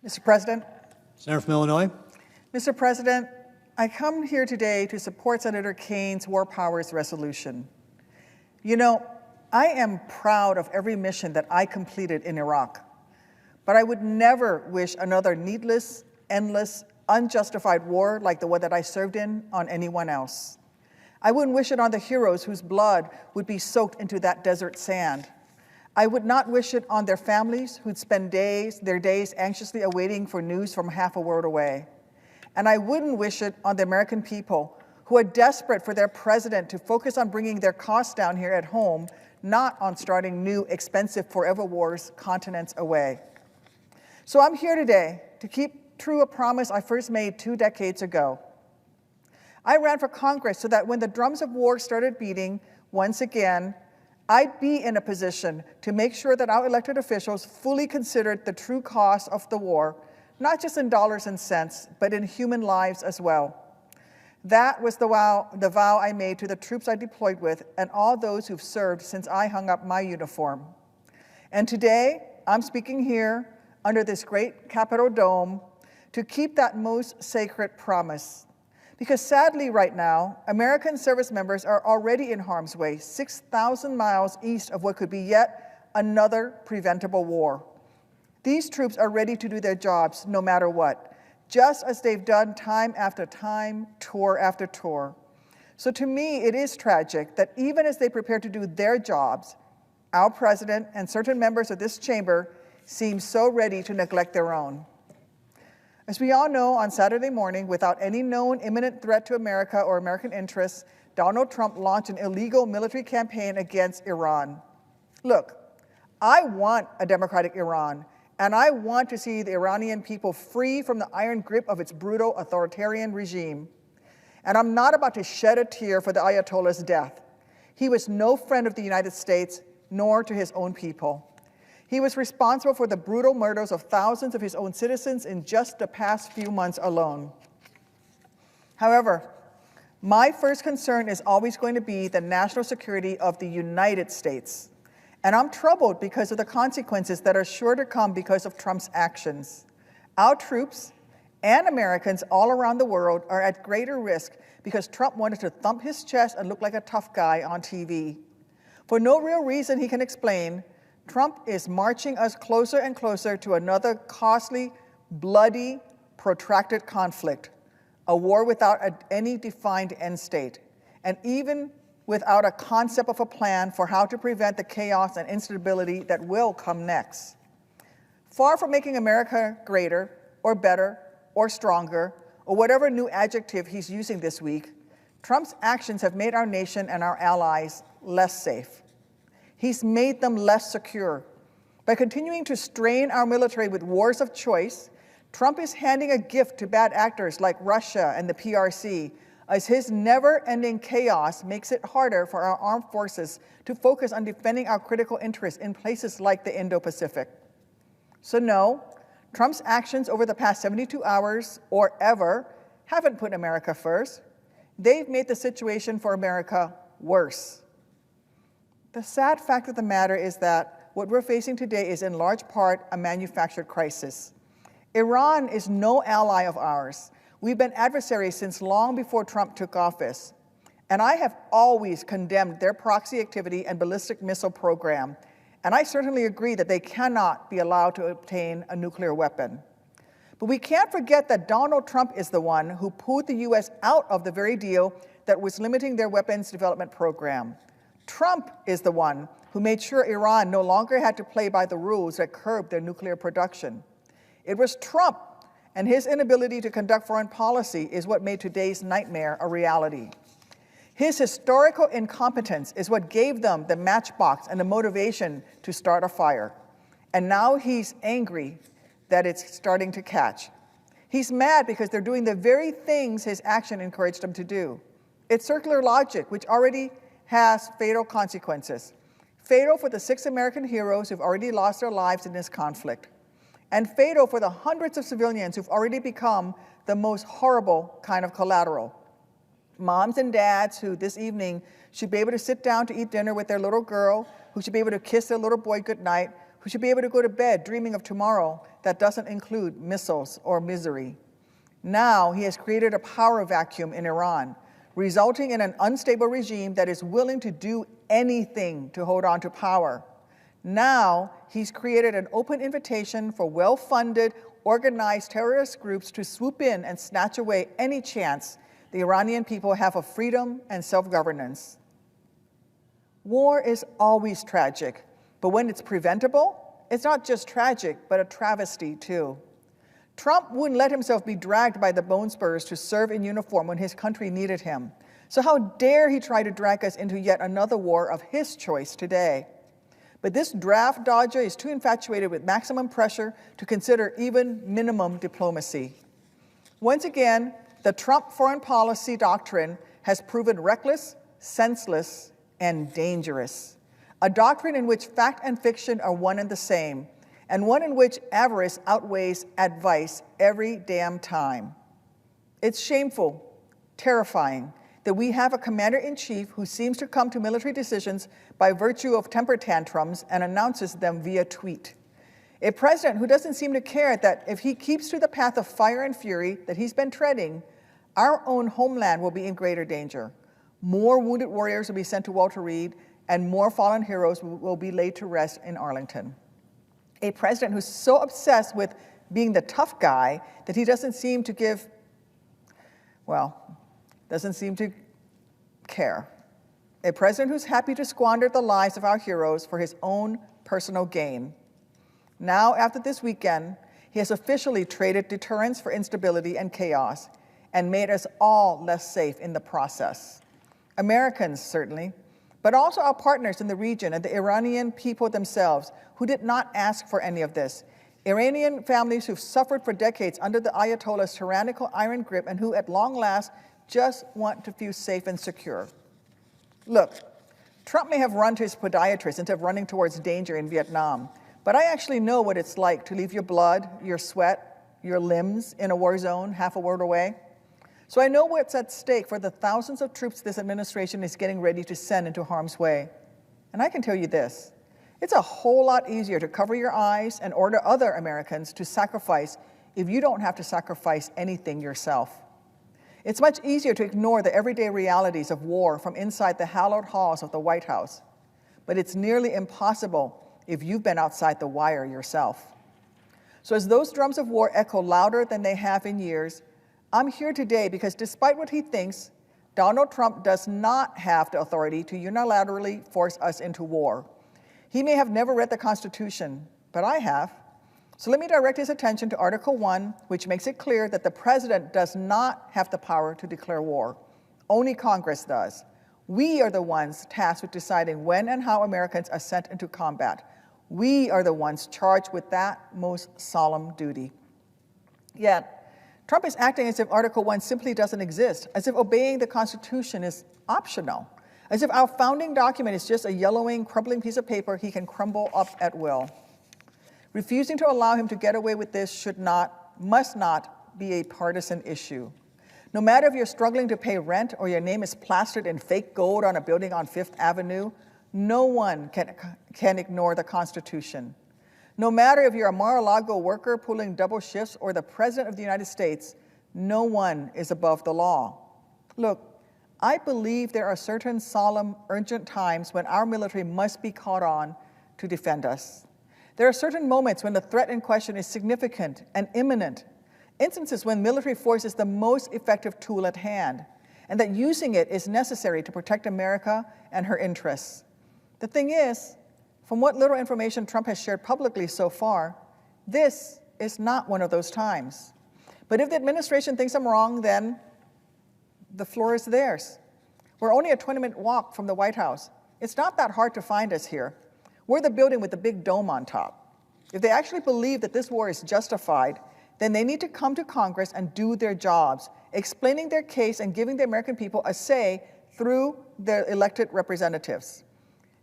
Mr. President. Senator from Illinois. Mr. President, I come here today to support Senator Kane's War Powers resolution. You know, I am proud of every mission that I completed in Iraq, but I would never wish another needless, endless, unjustified war like the one that I served in on anyone else. I wouldn't wish it on the heroes whose blood would be soaked into that desert sand. I would not wish it on their families who'd spend their days anxiously awaiting for news from half a world away. And I wouldn't wish it on the American people who are desperate for their president to focus on bringing their costs down here at home, not on starting new, expensive forever wars continents away. So I'm here today to keep true a promise I first made 2 decades ago. I ran for Congress so that when the drums of war started beating once again, I'd be in a position to make sure that our elected officials fully considered the true cost of the war, not just in dollars and cents, but in human lives as well. That was the vow I made to the troops I deployed with and all those who've served since I hung up my uniform. And today, I'm speaking here under this great Capitol dome to keep that most sacred promise. Because sadly right now, American service members are already in harm's way, 6,000 miles east of what could be yet another preventable war. These troops are ready to do their jobs no matter what, just as they've done time after time, tour after tour. So to me, it is tragic that even as they prepare to do their jobs, our president and certain members of this chamber seem so ready to neglect their own. As we all know, on Saturday morning, without any known imminent threat to America or American interests, Donald Trump launched an illegal military campaign against Iran. Look, I want a democratic Iran, and I want to see the Iranian people free from the iron grip of its brutal authoritarian regime. And I'm not about to shed a tear for the Ayatollah's death. He was no friend of the United States, nor to his own people. He was responsible for the brutal murders of thousands of his own citizens in just the past few months alone. However, my first concern is always going to be the national security of the United States. And I'm troubled because of the consequences that are sure to come because of Trump's actions. Our troops and Americans all around the world are at greater risk because Trump wanted to thump his chest and look like a tough guy on TV. For no real reason he can explain, Trump is marching us closer and closer to another costly, bloody, protracted conflict, a war without any defined end state, and even without a concept of a plan for how to prevent the chaos and instability that will come next. Far from making America greater or better or stronger, or whatever new adjective he's using this week, Trump's actions have made our nation and our allies less safe. He's made them less secure. By continuing to strain our military with wars of choice, Trump is handing a gift to bad actors like Russia and the PRC, as his never-ending chaos makes it harder for our armed forces to focus on defending our critical interests in places like the Indo-Pacific. So no, Trump's actions over the past 72 hours or ever haven't put America first. They've made the situation for America worse. The sad fact of the matter is that what we're facing today is in large part a manufactured crisis. Iran is no ally of ours. We've been adversaries since long before Trump took office. And I have always condemned their proxy activity and ballistic missile program. And I certainly agree that they cannot be allowed to obtain a nuclear weapon. But we can't forget that Donald Trump is the one who pulled the US out of the very deal that was limiting their weapons development program. Trump is the one who made sure Iran no longer had to play by the rules that curbed their nuclear production. It was Trump and his inability to conduct foreign policy is what made today's nightmare a reality. His historical incompetence is what gave them the matchbox and the motivation to start a fire. And now he's angry that it's starting to catch. He's mad because they're doing the very things his action encouraged them to do. It's circular logic, which already has fatal consequences. Fatal for the 6 American heroes who've already lost their lives in this conflict. And fatal for the hundreds of civilians who've already become the most horrible kind of collateral. Moms and dads who this evening should be able to sit down to eat dinner with their little girl, who should be able to kiss their little boy goodnight, who should be able to go to bed dreaming of tomorrow that doesn't include missiles or misery. Now he has created a power vacuum in Iran, resulting in an unstable regime that is willing to do anything to hold on to power. Now he's created an open invitation for well-funded, organized terrorist groups to swoop in and snatch away any chance the Iranian people have of freedom and self-governance. War is always tragic, but when it's preventable, it's not just tragic, but a travesty too. Trump wouldn't let himself be dragged by the bone spurs to serve in uniform when his country needed him. So how dare he try to drag us into yet another war of his choice today? But this draft dodger is too infatuated with maximum pressure to consider even minimum diplomacy. Once again, the Trump foreign policy doctrine has proven reckless, senseless, and dangerous. A doctrine in which fact and fiction are one and the same, and one in which avarice outweighs advice every damn time. It's shameful, terrifying, that we have a commander-in-chief who seems to come to military decisions by virtue of temper tantrums and announces them via tweet. A president who doesn't seem to care that if he keeps to the path of fire and fury that he's been treading, our own homeland will be in greater danger. More wounded warriors will be sent to Walter Reed, and more fallen heroes will be laid to rest in Arlington. A president who's so obsessed with being the tough guy that he doesn't seem to care. A president who's happy to squander the lives of our heroes for his own personal gain. Now, after this weekend, he has officially traded deterrence for instability and chaos and made us all less safe in the process. Americans, certainly, but also our partners in the region and the Iranian people themselves, who did not ask for any of this. Iranian families who've suffered for decades under the Ayatollah's tyrannical iron grip and who, at long last, just want to feel safe and secure. Look, Trump may have run to his podiatrist instead of running towards danger in Vietnam, but I actually know what it's like to leave your blood, your sweat, your limbs in a war zone half a world away. So I know what's at stake for the thousands of troops this administration is getting ready to send into harm's way. And I can tell you this, it's a whole lot easier to cover your eyes and order other Americans to sacrifice if you don't have to sacrifice anything yourself. It's much easier to ignore the everyday realities of war from inside the hallowed halls of the White House, but it's nearly impossible if you've been outside the wire yourself. So as those drums of war echo louder than they have in years, I'm here today because despite what he thinks, Donald Trump does not have the authority to unilaterally force us into war. He may have never read the Constitution, but I have. So let me direct his attention to Article 1, which makes it clear that the president does not have the power to declare war. Only Congress does. We are the ones tasked with deciding when and how Americans are sent into combat. We are the ones charged with that most solemn duty. Yet, Trump is acting as if Article 1 simply doesn't exist, as if obeying the Constitution is optional, as if our founding document is just a yellowing, crumbling piece of paper he can crumble up at will. Refusing to allow him to get away with this must not be a partisan issue. No matter if you're struggling to pay rent or your name is plastered in fake gold on a building on Fifth Avenue, no one can ignore the Constitution. No matter if you're a Mar-a-Lago worker pulling double shifts or the President of the United States, no one is above the law. Look, I believe there are certain solemn, urgent times when our military must be called on to defend us. There are certain moments when the threat in question is significant and imminent, instances when military force is the most effective tool at hand, and that using it is necessary to protect America and her interests. The thing is, from what little information Trump has shared publicly so far, this is not one of those times. But if the administration thinks I'm wrong, then the floor is theirs. We're only a 20-minute walk from the White House. It's not that hard to find us here. We're the building with the big dome on top. If they actually believe that this war is justified, then they need to come to Congress and do their jobs, explaining their case and giving the American people a say through their elected representatives.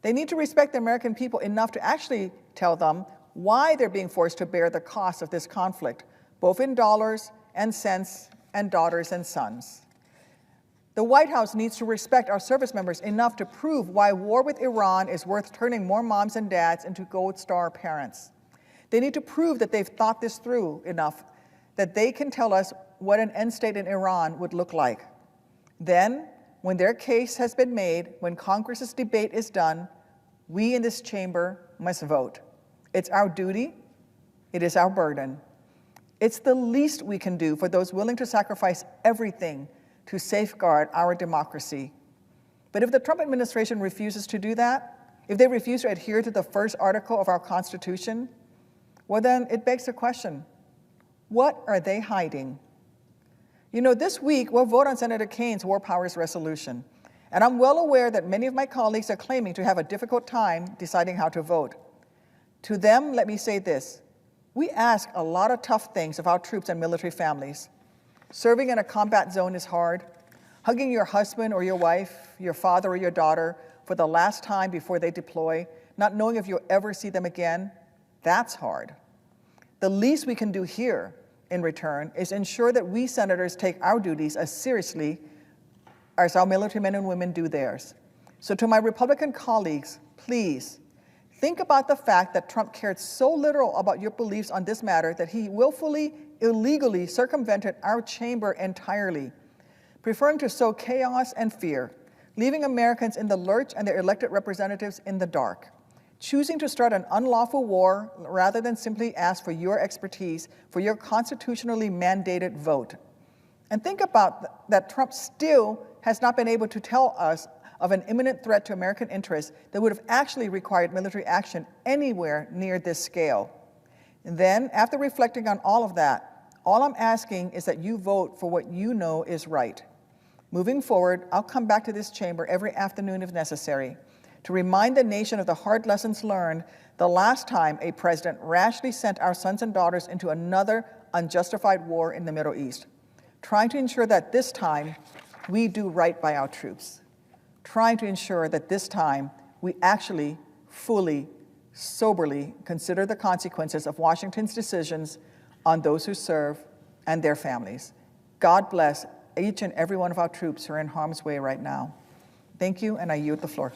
They need to respect the American people enough to actually tell them why they're being forced to bear the cost of this conflict, both in dollars and cents and daughters and sons. The White House needs to respect our service members enough to prove why war with Iran is worth turning more moms and dads into Gold Star parents. They need to prove that they've thought this through enough that they can tell us what an end state in Iran would look like. Then, when their case has been made, when Congress's debate is done, we in this chamber must vote. It's our duty. It is our burden. It's the least we can do for those willing to sacrifice everything to safeguard our democracy. But if the Trump administration refuses to do that, if they refuse to adhere to the first article of our Constitution, well then it begs the question, what are they hiding? You know, this week we'll vote on Senator Kane's War Powers resolution, and I'm well aware that many of my colleagues are claiming to have a difficult time deciding how to vote. To them, let me say this. We ask a lot of tough things of our troops and military families. Serving in a combat zone is hard. Hugging your husband or your wife, your father or your daughter for the last time before they deploy, not knowing if you'll ever see them again, that's hard. The least we can do here in return is ensure that we senators take our duties as seriously as our military men and women do theirs. So to my Republican colleagues, please, think about the fact that Trump cared so little about your beliefs on this matter that he willfully, illegally circumvented our chamber entirely, preferring to sow chaos and fear, leaving Americans in the lurch and their elected representatives in the dark, choosing to start an unlawful war rather than simply ask for your expertise, for your constitutionally mandated vote. And think about that Trump still has not been able to tell us of an imminent threat to American interests that would have actually required military action anywhere near this scale. And then, after reflecting on all of that, all I'm asking is that you vote for what you know is right. Moving forward, I'll come back to this chamber every afternoon if necessary to remind the nation of the hard lessons learned the last time a president rashly sent our sons and daughters into another unjustified war in the Middle East, trying to ensure that this time we do right by our troops, trying to ensure that this time we actually fully, soberly consider the consequences of Washington's decisions on those who serve and their families. God bless each and every one of our troops who are in harm's way right now. Thank you, and I yield the floor.